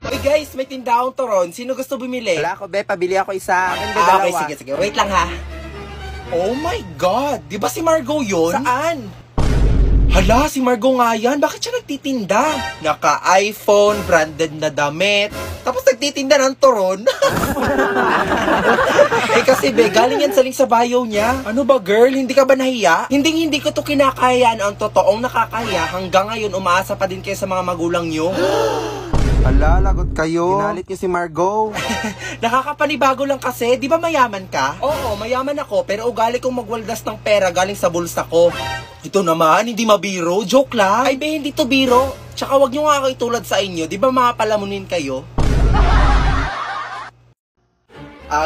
Hey guys, may tindahang turon. Sino gusto bumili? Wala ako, be. Pabili ako isa. Okay, sige. Wait lang ha. Oh my God! Di ba si Margo yun? Saan? Hala, si Margo nga yan. Bakit siya nagtitinda? Naka-iPhone, branded na damit. Tapos nagtitinda ng turon. Eh kasi be, galing yan sa link sa bio niya. Ano ba girl, hindi ka ba nahiya? Hindi ko to kinakayaan. Ang totoong nakakahiya. Hanggang ngayon, umaasa pa din kayo sa mga magulang nyo. Hala, lagot kayo. Ginalit niyo si Margo. Nakakapanibago lang kasi, di ba mayaman ka? Oo, mayaman ako, pero ugali kong magwaldas ng pera galing sa bulsa ko. Ito naman, hindi mabiro, joke lang. Ay be, hindi to biro. Tsaka wag nyo nga ako itulad sa inyo, di ba mga palamunin kayo?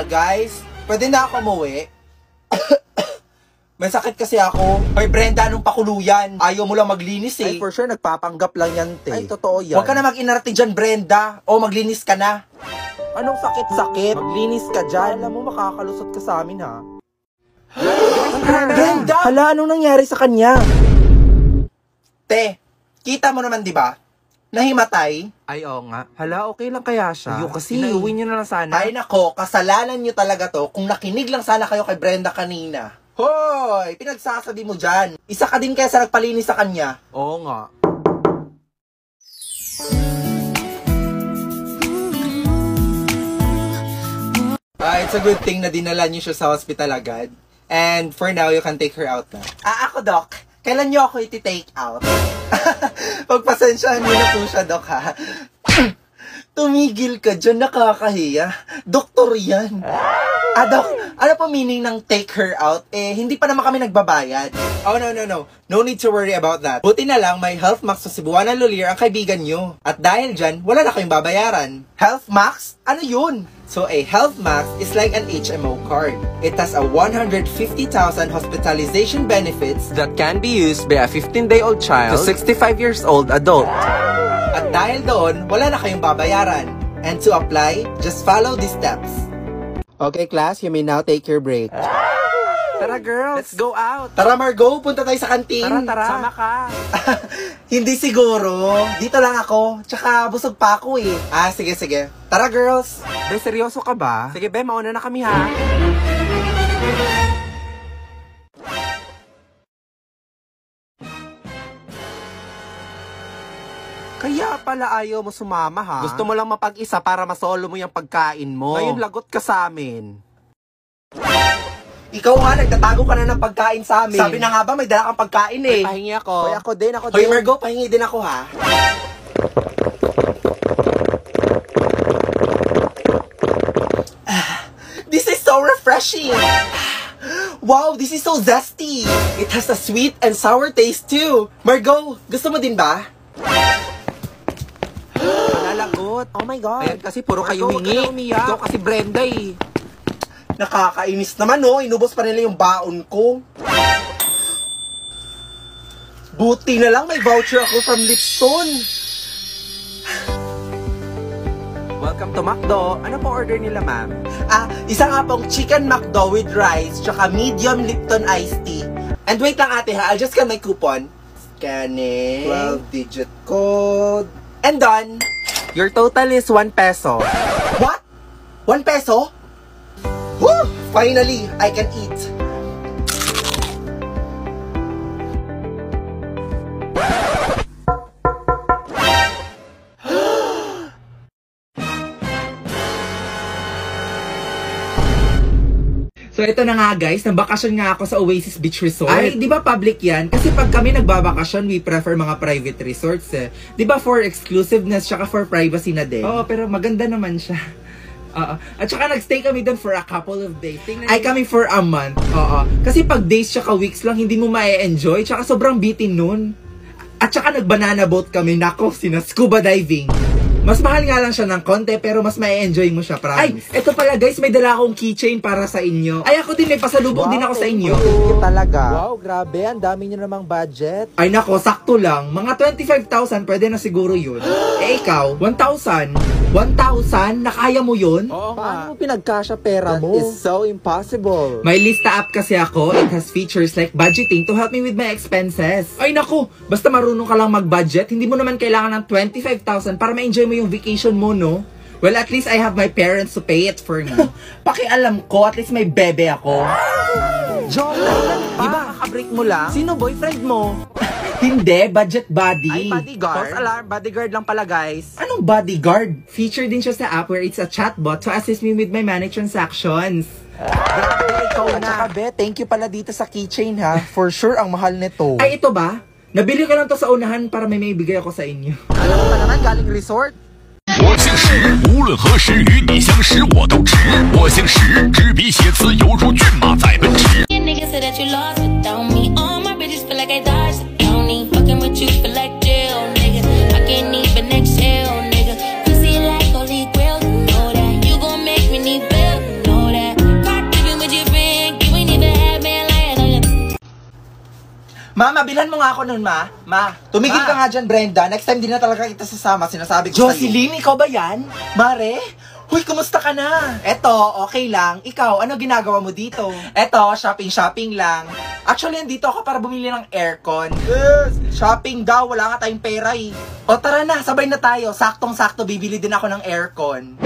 Guys, pwede na ako umuwi? May sakit kasi ako. Hoy Brenda, anong pakuluyan? Ayaw mo lang maglinis eh. Ay, for sure, nagpapanggap lang yan, te. Ay, totoo yan. Huwag ka na mag-inarte dyan, Brenda. O, maglinis ka na. Anong sakit-sakit? Maglinis ka dyan. Alam mo, makakalusot ka sa amin, ha? Brenda! Hala, anong nangyari sa kanya? Te, kita mo naman, di ba? Nahimatay. Ay, oo nga. Hala, okay lang kaya siya? Ayaw kasi. Iuwi niyo na lang sana. Ay, nako, kasalanan nyo talaga to kung nakinig lang sana kayo kay Brenda kanina. Hoy, pinagsasabi mo dyan. Isa ka din kaya sa nagpalinis sa kanya. Oo nga. It's a good thing na dinala niyo siya sa hospital agad. And for now, you can take her out na. Ako, Doc. Kailan niyo ako iti-take out? Pagpasensyahan niyo na po siya, Doc, ha? Tumigil ka dyan, nakakahiya. Doktor yan. Doc, ano po meaning ng take her out? Eh, hindi pa naman kami nagbabayad. Oh, no. No need to worry about that. Buti na lang, may Health Max sa Cebuana Lulier ang kaibigan nyo. At dahil dyan, wala na kayong babayaran. Health Max? Ano yun? So, a Health Max is like an HMO card. It has a 150,000 hospitalization benefits That can be used by a 15-day-old child to 65 years old adult. At dahil doon, wala na kayong babayaran. And to apply, just follow these steps. Okay, class, you may now take your break. Tara, girls. Let's go out. Tara, Margo, punta tayo sa kantin. Tara. Sama ka. Hindi siguro. Dito lang ako. Tsaka busog pa ako eh. Sige. Tara, girls. Be, seryoso ka ba? Sige, be, mauna na kami, ha? Kaya pala ayaw mo sumama, ha? Gusto mo lang mapag-isa para masolo mo yung pagkain mo. Ngayon, lagot ka sa amin. Ikaw nga, nagtatago ka na ng pagkain sa amin. Sabi na nga ba, may dala kang pagkain eh. May pahingi ako. Hoy, ako din. Hoy, Margo, pahingi din ako, ha? This is so refreshing. Wow, this is so zesty. It has a sweet and sour taste too. Margo, gusto mo din ba? Malalagot. Oh my God. Ayan kasi puro kayo Margo, hingi. Ikaw kasi Brenda eh. Nakakainis naman, no? Inubos pa nila yung baon ko. Buti na lang may voucher ako from Lipton. Welcome to McDo. Ano po order nila, ma'am? Isa nga pong chicken McDo with rice, tsaka medium Lipton iced tea. And wait lang ate ha, I'll just scan my coupon. Scanning. 12-digit code. And done. Your total is 1 peso. What? 1 peso? Woo! Finally, I can eat. So ito na nga guys, nabakasyon nga ako sa Oasis Beach Resort. Ay, di ba public yan? Kasi pag kami nagbabakasyon, we prefer mga private resorts eh. Di ba for exclusiveness, tsaka for privacy na din? Oo, pero maganda naman siya. At saka nagstay kami doon for a couple of days. Ay kami for a month. Kasi pag days tsaka weeks lang, hindi mo ma-enjoy. Tsaka sobrang bitin nun. At saka nag-banana boat kami. Nako, sina-scuba diving. Mas mahal nga lang siya ng konti, pero mas ma-enjoy mo siya, promise. Ay, eto pala guys, may dala akong keychain para sa inyo. Ay, ako din, may pasalubong din ako sa inyo. Talaga. Wow, grabe. Ang dami nyo namang budget. Ay nako, sakto lang. Mga 25,000, pwede na siguro yun. Eh ikaw, 1,000? 1,000? Nakaya mo yun? Oo nga. Paano mo pinagkasya pera mo? That is so impossible. May lista app kasi ako. It has features like budgeting to help me with my expenses. Ay nako, basta marunong ka lang mag-budget, hindi mo naman kailangan ng 25,000 para ma-enjoy mo yung vacation mo, no? Well, at least I have my parents to pay it for me. Pakialam ko, at least may bebe ako. Joke, di ba kakabreak mo lang? Sino boyfriend mo? Hindi, budget buddy. Ay, bodyguard? False alarm, bodyguard lang pala, guys. Anong bodyguard? Featured din siya sa app where it's a chatbot to assist me with my money transactions. Grabe, ikaw At saka, na. be, thank you pala dito sa keychain, ha? For sure, ang mahal nito. Ay, ito ba? Nabili ko lang to sa unahan para may bigay ako sa inyo. Ano ka naman, galing resort? 我姓石，无论何时与你相识我都值。我姓石，执笔写词犹如骏马在奔驰。 Nigga said that you lost without me. All my bitches feel like I dodged the county. Fucking with you feel like jail, nigga. I can't even exhale, nigga. Pussy like holy grail, you know that. You gon' make me need bail, you know that. Caught living with your friend, you ain't even had man lying on your. Ma, mabilhan mo nga ako nun, ma. Ma, tumigil ka nga dyan, Brenda. Next time din na talaga kita sasama. Sinasabi ko sa'yo. Jocelyn, ikaw ba yan? Mare? Huy, kumusta ka na? Eto, okay lang. Ikaw, ano ginagawa mo dito? Eto, shopping lang. Actually, nandito ako para bumili ng aircon. Yes, shopping daw. Wala nga tayong pera eh. O tara na, sabay na tayo. Saktong-sakto, bibili din ako ng aircon.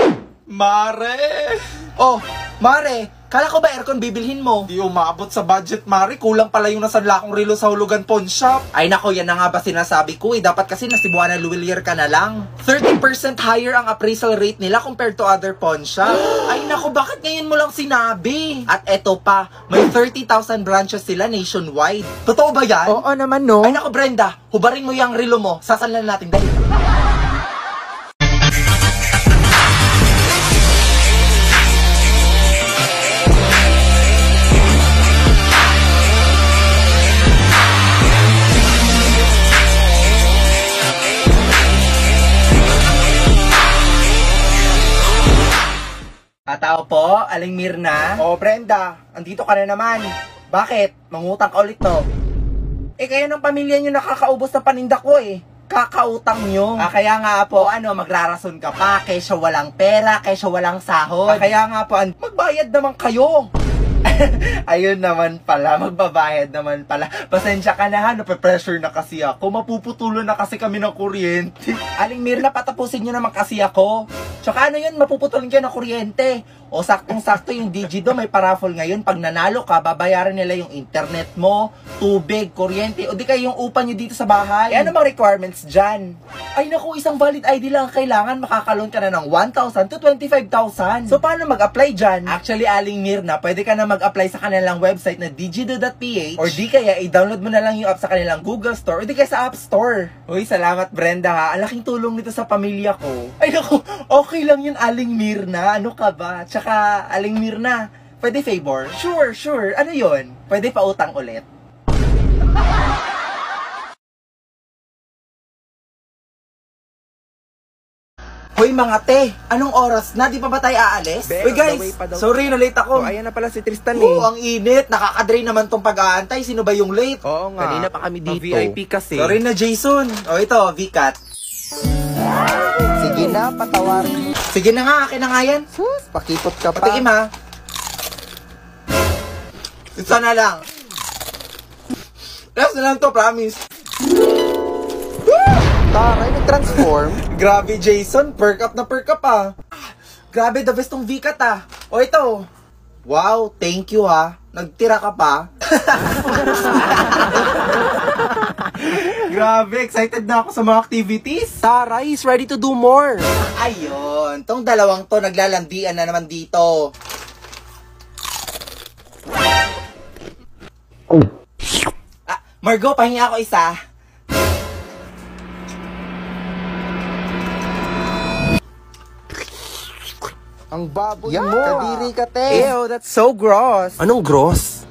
Mare! Oh, Mare, kala ko ba aircon bibilhin mo? Di umabot sa budget, Mare. Kulang pala yung nasanla kong relo sa Hulugan Pawn Shop. Ay nako, yan na nga ba sinasabi ko eh. Dapat kasi nasibuan na Luwilier ka na lang. 30% higher ang appraisal rate nila compared to other pawn shop. Ay nako, bakit ngayon mo lang sinabi? At eto pa, may 30,000 branches sila nationwide. Totoo ba yan? Oo naman, no? Ay nako, Brenda, hubarin mo yung relo mo. Sasanlan natin dahil. Tao po, Aling Mirna. Oh, Brenda, andito ka na naman. Bakit? Mangutang ka ulit, no? Eh, kayo ng pamilya nyo nakakaubos ng paninda ko eh. Kakautang nyo. Kaya nga po, magrarason ka pa, kesyo walang pera, kesyo walang sahod. Kaya nga po, magbayad naman kayo. Ayun naman pala, magbabayad naman pala. Pasensya ka na ha, nape-pressure na kasi ako. Mapuputulo na kasi kami ng kuryente. Aling Mirna, patapusin nyo naman kasi ako. Tsaka ano yun, mapuputulin kayo ng kuryente. O saktong-sakto yung Digido, may paraffle ngayon. Pag nanalo ka, babayaran nila yung internet mo, tubig, kuryente, o di kayo yung upa nyo dito sa bahay. Eh, ano mga requirements dyan? Ay naku, isang valid ID lang ang kailangan, makakaloan ka na ng 1,000 to 25,000. So, paano mag-apply dyan? Actually, Aling Mirna, pwede ka na mag-apply sa kanilang website na digido.ph or di kaya i-download mo na lang yung app sa kanilang Google Store or di kaya sa App Store. Uy, salamat Brenda ha. Ang laking tulong nito sa pamilya ko. Ay naku, okay lang yun, Aling Mirna. Ano ka ba? Tsaka, Aling Mirna, pwede favor? Sure. Ano yon? Pwede pa utang ulit. Hoy mga te, anong oras na? Di pa ba tayo aalis? Be, Uy on the guys, way pa daw. sorry na late ako. Oh, ayan na pala si Tristan Oo, ang init. Nakakadrain naman tong pag-aantay. Sino ba yung late? Oo nga. Kanina pa kami dito. VIP kasi. Sorry na, Jason. O ito, VCAT. Sige na, patawarin mo. Sige na nga, akin na nga yan. Sus, pakipot ka pa. Patikim ha. Isa na lang. Last na lang to, promise. Taray, nag-transform. Grabe, Jason. Perk up na perk up ah. Grabe, the best tong VCAT ah. O ito. Wow, thank you ha. Nagtira ka pa. Grabe, excited na ako sa mga activities. Taray is ready to do more. Ayun, tong dalawang to naglalandian na naman dito. Ah, Margo, pahingi ako isa. Ang baboy Yeah. mo. Kadiri ka, te. Ew, that's so gross. Anong gross?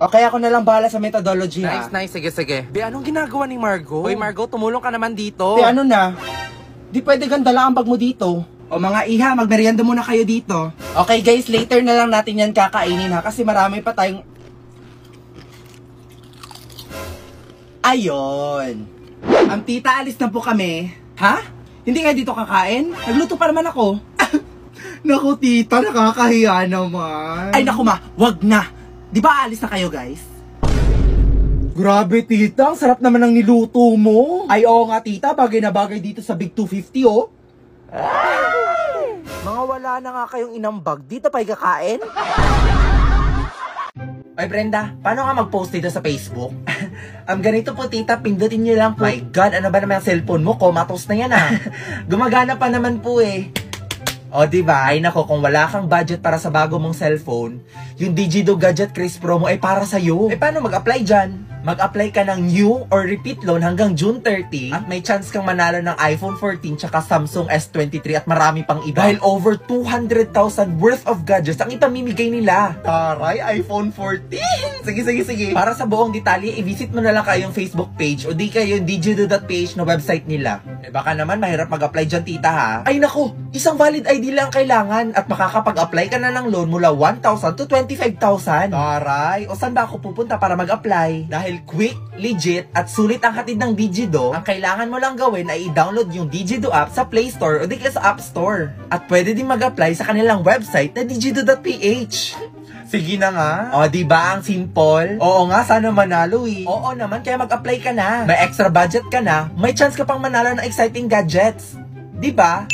Okay, ako na lang bahala sa methodology ha. Nice. Sige. Be, anong ginagawa ni Margo? Hoy, Margo, tumulong ka naman dito. Te, ano na? Di pwede ganda lang ang bag mo dito. O mga iha, magmerienda muna kayo dito. Okay guys, later na lang natin yan kakainin ha. Kasi marami pa tayong... Ayun. Ang tita, alis na po kami. Ha? Hindi nga dito kakain? Nagluto pa naman ako. Naku tita, nakakahiya naman. Ay naku ma, wag na. Di ba alis na kayo guys? Grabe tita, ang sarap naman ng niluto mo. Ay oo nga tita, bagay na bagay dito sa Big 250 oh. Mga wala na nga kayong inambag. Dito pa kakain? Oy Brenda, paano nga mag-post dito sa Facebook? Ganito po tita, pindutin niyo lang po. My God, ano ba naman ang cellphone mo? Comatose na yan Gumagana pa naman po O diba? Ay nako, kung wala kang budget para sa bago mong cellphone, yung Digido Gadget Craze Promo ay para sa'yo. Paano mag-apply dyan? Mag-apply ka ng new or repeat loan hanggang June 30 at may chance kang manalo ng iPhone 14 tsaka Samsung S23 at marami pang iba. Dahil over 200,000 worth of gadgets ang ipamimigay nila. Taray, iPhone 14! Sige. Para sa buong detalye, i-visit mo na lang kayong Facebook page o di kayo yung digido.ph na website nila. Baka naman mahirap mag-apply dyan tita ha. Ay nako, isang valid ID lang kailangan at makakapag-apply ka na ng loan mula 1,000 to 25,000. Taray, o saan ba ako pupunta para mag-apply? Dahil quick, legit, at sulit ang hatid ng Digido, ang kailangan mo lang gawin ay i-download yung Digido app sa Play Store o di kaya sa App Store. At pwede din mag-apply sa kanilang website na digido.ph. Sige na nga. O, diba ang simple? Oo nga, sana manalo Oo naman, kaya mag-apply ka na. May extra budget ka na, may chance ka pang manalo ng exciting gadgets. Diba?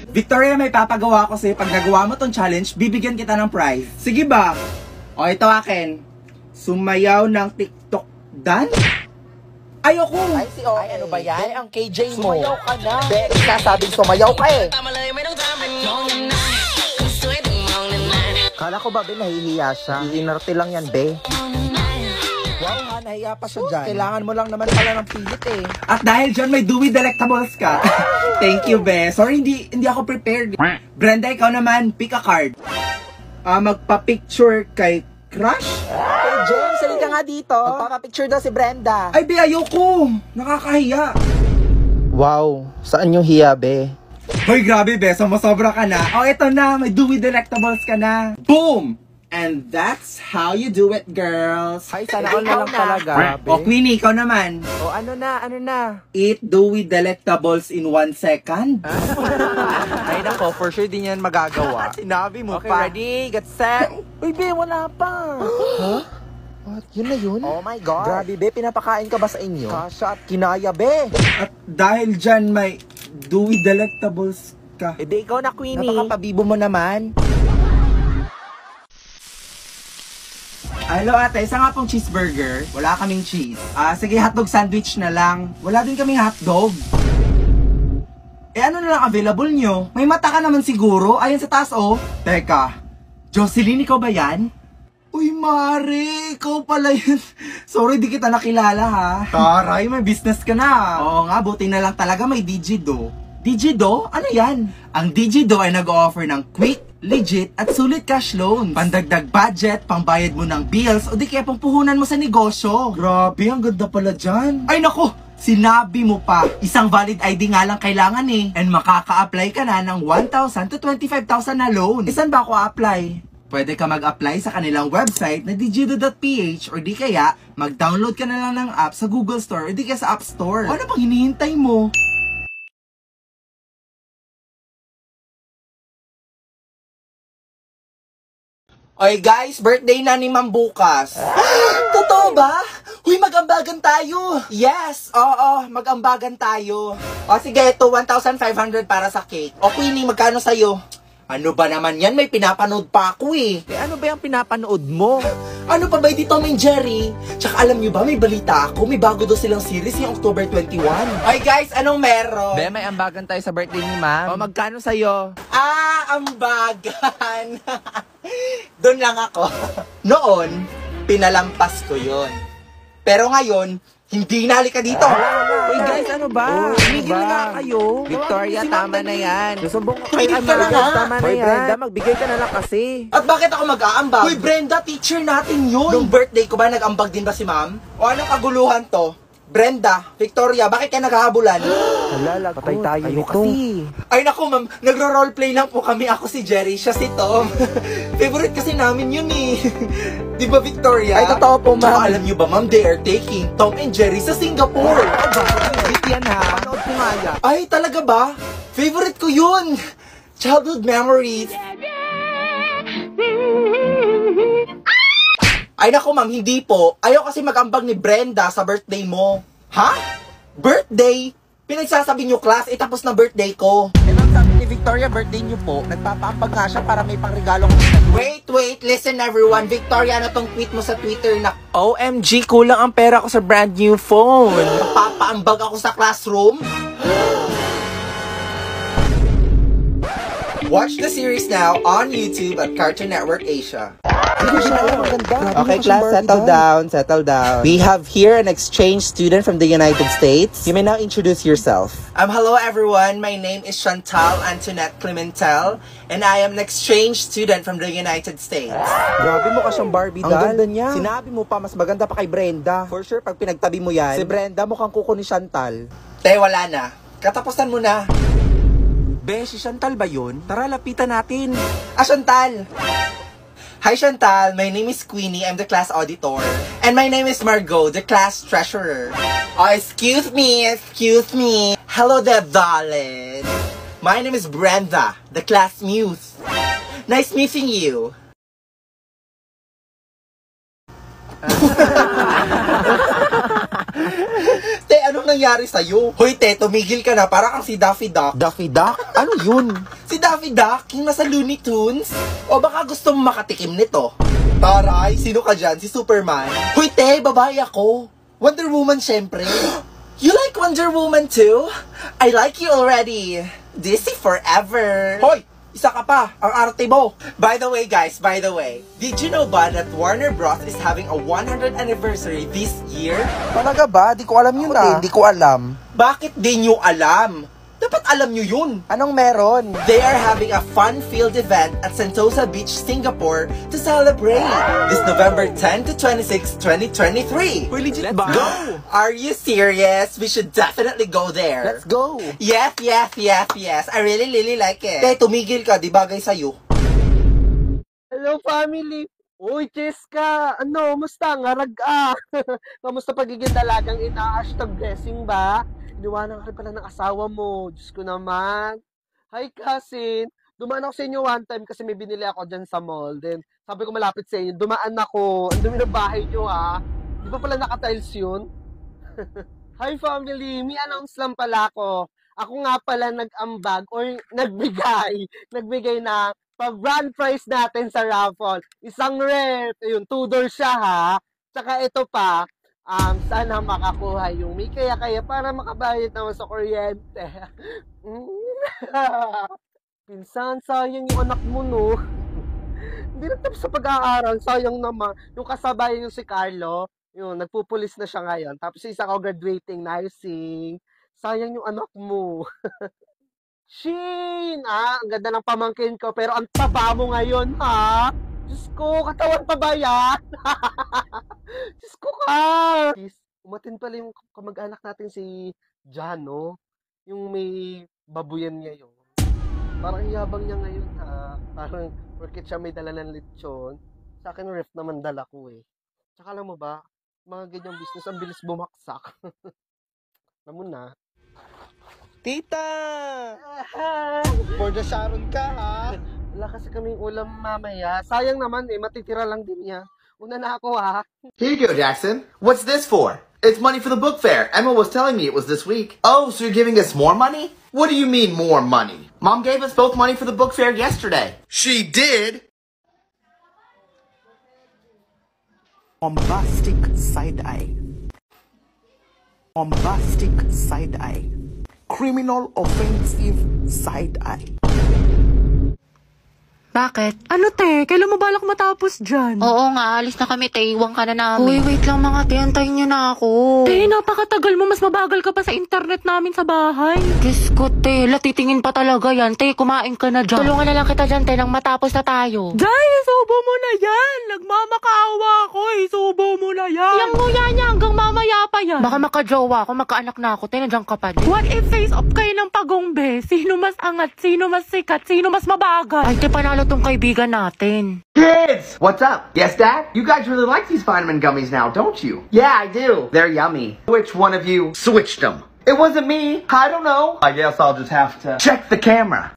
Victoria, may papagawa ko sa'yo. Pag nagawa mo tong challenge, bibigyan kita ng prize. Sige ba? O, ito akin. Sumayaw ng TikTok dance? Ayoko! Ay, ano ba yan? Ang KJ mo. Sumayaw ka na. Be, sinasabing sumayaw ka Kala ko ba, be, nahihiya siya? Iinarte lang yan, be. Wow nga, nahiya pa siya dyan. Kailangan mo lang naman pala ng pilit At dahil dyan, may Dewey Delectables ka. Thank you, be. Sorry, hindi ako prepared. Brenda, ikaw naman, pick a card. Magpa-picture kay Crush? Hey, James, sali ka nga dito. Magpapapicture daw si Brenda. Ay, be, ayoko. Nakakahiya. Wow, saan yung hiya, be? Hoy, grabe, be. Sumasobra ka na. O, eto na. May Dewey Delectables ka na. Boom! And that's how you do it, girls. Ay, sana all na lang talaga. O, Queenie, ikaw naman. O, ano na? Eat Dewey Delectables in 1 second. Ay, nako, for sure din yan magagawa. Sinabi mo pa. Ready, get set. Uy, be, wala pa. Huh? What? Yun na yun? Oh my God. Grabe, be, pinapakain ka ba sa inyo? Kasha at kinaya, be. At dahil dyan, may Dewey Delectables ka. E di ikaw na, Queenie. Napakapabibo mo naman. Hello ate, isa nga pong cheeseburger. Wala kaming cheese. Sige, hotdog sandwich na lang. Wala din kaming hotdog. Ano na lang available nyo? May mata ka naman siguro. Ayan sa taas, oh. Teka, Jocelyn, ikaw ba yan? Uy, Mare, ikaw pala yun. Sorry, di kita nakilala ha. Taray, may business ka na. Oo nga, buti na lang talaga may Digido. Digido? Ano yan? Ang Digido ay nag-o-offer ng quick, legit at sulit cash loans. Pandagdag budget, pangbayad mo ng bills o di kaya pangpuhunan mo sa negosyo. Grabe, ang ganda pala dyan. Ay nako, sinabi mo pa. Isang valid ID nga lang kailangan And makaka-apply ka na ng 1,000 to 25,000 na loan. Saan ba ako apply? Pwede ka mag-apply sa kanilang website na digido.ph or di kaya mag-download ka na lang ng app sa Google Store or di kaya sa App Store. Ano pang hinihintay mo? Oy guys, birthday na ni Ma'am bukas. Totoo ba? Uy, mag-ambagan tayo. Yes, oo, mag-ambagan tayo. O sige, ito 1,500 para sa cake. O Queenie, magkano sa'yo? Ano ba naman yan? May pinapanood pa ako ano ba yung pinapanood mo? Ano pa ba yung Tom and Jerry? Tsaka alam nyo ba, may balita ako. May bago daw silang series yung October 21. Oy guys, anong meron? Be, may ambagan tayo sa birthday ni Ma'am. O, magkano sa'yo? Ambagan. Doon lang ako. Noon, pinalampas ko yon. Pero ngayon, hindi na, halika dito. Uy guys, ano ba? Tumigil na nga kayo. Victoria, tama na yan. Susumbong ko kay Amanda. Tama na yan. Brenda, magbigay ka na lang kasi. At bakit ako mag-aambag? Uy, Brenda, teacher natin yun. Nung birthday ko ba, nag-ambag din ba si ma'am? O anong kaguluhan to? Brenda, Victoria, bakit kayo naghahabulan? Halala, patay tayo nito. Ay naku ma'am, nagro-roleplay lang po kami. Ako si Jerry, siya si Tom. Favorite kasi namin yun Di ba Victoria? Ay, totoo po ma'am. Tsaka alam nyo ba ma'am, they are taking Tom and Jerry sa Singapore. Bakit yan ha? Panood ko nga yan. Ay, talaga ba? Favorite ko yun. Childhood memories. Ay naku ma'am, hindi po. Ayaw kasi mag-ambag ni Brenda sa birthday mo. Ha? Birthday? Pinagsasabi nyo, class, tapos na birthday ko. Eh ma'am, sabi ni Victoria, birthday niyo po. Nagpapaambag nga siya para may pangregalo ko. Wait, listen everyone. Victoria, ano tong tweet mo sa Twitter na OMG, kulang ang pera ko sa brand new phone. papaambag ako sa classroom? Watch the series now on YouTube at Cartoon Network Asia. Okay, class, settle down. We have here an exchange student from the United States. You may now introduce yourself. Hello everyone, my name is Chantal Antoinette Clementel, and I am an exchange student from the United States. Grabe mo ka siyang Barbie doll. Ang ganda niya. Sinabi mo pa, mas maganda pa kay Brenda. For sure, pag pinagtabi mo yan, si Brenda mukhang kuko ni Chantal. Te, wala na. Katapusan mo na. Be, si Chantal ba yun? Tara, lapitan natin. Chantal! Hi Chantal, my name is Queenie, I'm the class auditor. And my name is Margot, the class treasurer. Oh, excuse me. Hello there, darling. My name is Brenda, the class muse. Nice meeting you. Te, anong nangyari sa'yo? Hoy, te, tumigil ka na. Para kang si Daffy Duck. Daffy Duck? Ano yun? Si Daffy Duck, yung nasa Looney Tunes? O baka gusto mo makatikim nito? Taray, sino ka dyan? Si Superman? Hoy, te, babae ako. Wonder Woman, syempre. You like Wonder Woman too? I like you already. DC forever. Hoy! Isa ka pa, ang arte mo. By the way, guys, did you know ba that Warner Bros. Is having a 100th anniversary this year? Talaga ba? Di ko alam yun ah. Di ko alam. Bakit di nyo alam? Dapat alam nyo yun. Anong meron? They are having a fun-filled event at Sentosa Beach, Singapore to celebrate this November 10 to 26, 2023. Uy, legit Let's ba? go! Are you serious? We should definitely go there. Let's go! Yes. I really like it. Te, tumigil ka, di bagay sa'yo. Hello, family! Uy, Cheska! Ano, musta? Ngarag ah! Kamusta pagiging dalagang ina-hashtag blessing ba? Iniwanan ka rin pala ng asawa mo. Diyos ko naman. Hi, cousin! Dumaan ako sa inyo one time kasi may binili ako dyan sa mall. Then, sabi ko malapit sa inyo, dumaan ako. Ang dumi ng bahay nyo, ha? Di ba pala naka-tiles yun? Hi, family! May announce lang pala ako. Ako nga pala nag-ambag or nagbigay na pa-brand prize natin sa raffle. Isang ref, yun, $2 siya ha. Tsaka ito pa, sana makakuha yung may kaya-kaya para makabayad naman sa kuryente. Pinsan, sayang yung anak mo, no? Hindi na tapos sa pag-aaral, sayang naman. Yung kasabay yung si Carlo, yun, nagpupulis na siya ngayon. Tapos isa ko graduating nursing. Sayang yung anak mo. Shin! Ang ganda ng pamangkin ko, pero ang taba mo ngayon, ha? Diyos ko, katawan pa ba yan? Diyos ko ka! Umatin pala yung kamag-anak natin si Jano. Yung may babuyan niya yun. Parang yabang niya ngayon, ha? Parang workit siya may dala ng lechon. Sa akin, ref naman dala ko, eh. Tsaka alam mo ba, mga ganyang business, ang bilis bumaksak. Alam mo na. Tita! For the Sharon ka, ha? Wala kasi kaming ulam mamaya. Sayang naman eh, matitira lang din niya. Una na ako ha. Here you go, Jackson. What's this for? It's money for the book fair. Emma was telling me it was this week. Oh, so you're giving us more money? What do you mean more money? Mom gave us both money for the book fair yesterday. She did? Bombastic side-eye. Bombastic side-eye. Criminal offensive side-eye. Bakit? Ano te? Kailan mo balak matapos dyan? Oo nga, alis na kami, te. Iwan ka na namin. Uy, wait lang mga te. Antayin niyo na ako. Te, napakatagal mo. Mas mabagal ka pa sa internet namin sa bahay. Diyos ko, te. Titingin pa talaga yan. Te, kumain ka na dyan. Tulungan na lang kita dyan, te, nang matapos na tayo. Jay, isubo mo na yan. Nagmamakaawa ako. Isubo mo na yan. Yang nguya niya hanggang mamaya pa yan. Baka makajowa ako, magkaanak na ako. Te, nandiyan ka pa din. What if face off kayo ng pagongbe? Sino mas angat? Sino mas sikat? Sino mas mabagal? Ay, te, panalo tong kaibigan natin. Kids! What's up? Yes, Dad? You guys really like these vitamin gummies now, don't you? Yeah, I do. They're yummy. Which one of you switched them? It wasn't me. I don't know. I guess I'll just have to check the camera.